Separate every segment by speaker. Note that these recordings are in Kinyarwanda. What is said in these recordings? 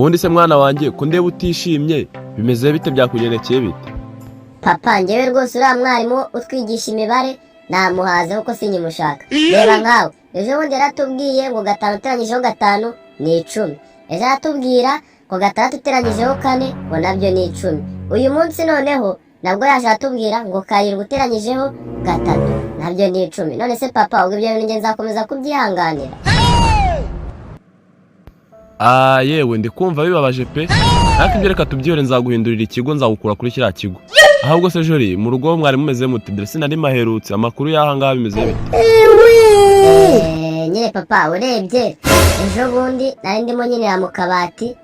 Speaker 1: ubundi se mwana wanjye ko ndeba utishimye bimeze bite, byakugendekeye bite?
Speaker 2: Papa njyewe rwose uriya mwarimu utwigisha imibare namuhaze kuko sinyimushaka. Reba nkawe ejo bundi yaratubwiye ngo 5 uteranyijeho 5 ni 10. Ejo aratubwira ngo 6 uteranyijeho 4 ngo nabyo ni 10. Uyu munsi noneho nabwo yaje atubwira ngo 7 uteranyijeho 3 nabyo ni 10. None se papa ubwo ibyo bintu nge nzakomeza kubyihanganira?
Speaker 1: Yewe ndikumva bibabaje pe. Ariko ibyo reka tubyihore, nzaguhindurira ikigo, nzagukura kuri kiriya kigo. Ahubwo se Jori, mu rugo mwari mumeze mute? Dore sinari maherutse, amakuru y'aha ngaha bimeze bite?
Speaker 2: Nyine papa urebye ejo bundi nari ndimo nyinira mu kabati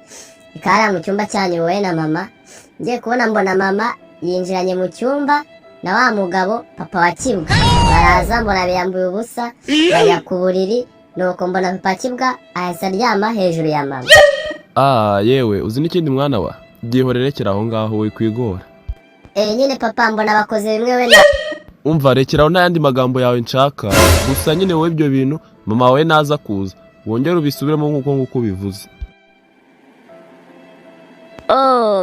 Speaker 2: ikara mu cyumba cyanyu wowe na mama, ngiye kubona mbona mama yinjiranye mu cyumba na wa mugabo papa wa Kibwa. Baraza mbona biyambuye ubusa bajya ku buriri, nuko mbona papa Kibwa ahise aryama hejuru ya mama.
Speaker 1: Yewe uzi n'ikindi mwana wa, byihorerekera aho ngaho we kwigora.
Speaker 2: Nyine papa mbona bakoze bimwe we na
Speaker 1: Umva rekeraho n'ayandi magambo yawe nshaka, gusa nyine wowe ibyo bintu mama wawe naza kuza wongere ubisubiremo nk'uko ubivuze.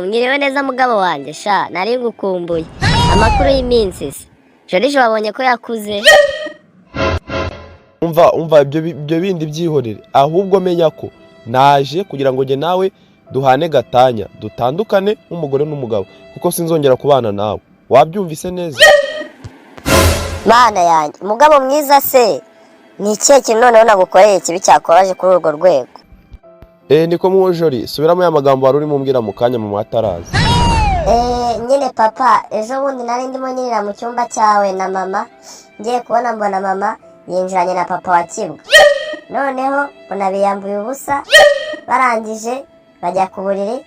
Speaker 2: Mwiriwe neza mugabo wanjye sha, nari ngukumbuye. Amakuru y'iminsi se Joriji wabonye ko yakuze?
Speaker 1: Umva ibyo bindi byihorere, ahubwo menya ko naje kugira ngo nge nawe duhane gatanya, dutandukane nk'umugore n'umugabo, kuko sinzongera kubana nawe. Wabyumvise neza?
Speaker 2: Mana yanjye umugabo mwiza se, ni ikihe kintu noneho nagukoreye kibi cyakoraje kuri urwo rwego?
Speaker 1: Niko mu Jori, subiramo ya magambo wari urimo umbwira mu kanya mu matarazi.
Speaker 2: Nyine papa ejo bundi nari ndimo nyinira mu cyumba cyawe na mama, ngiye kubona mbona mama yinjiranye na papa wa Kibwa. Noneho mbona biyambuye ubusa, barangije bajya ku buriri,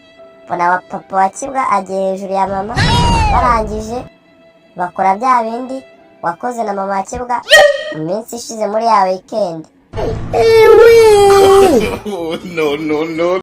Speaker 2: mbona papa wa Kibwa agiye hejuru ya mama, barangije bakora bya bindi wakoze na mama wa Kibwa mu minsi ishize muri ya weekend.
Speaker 3: No.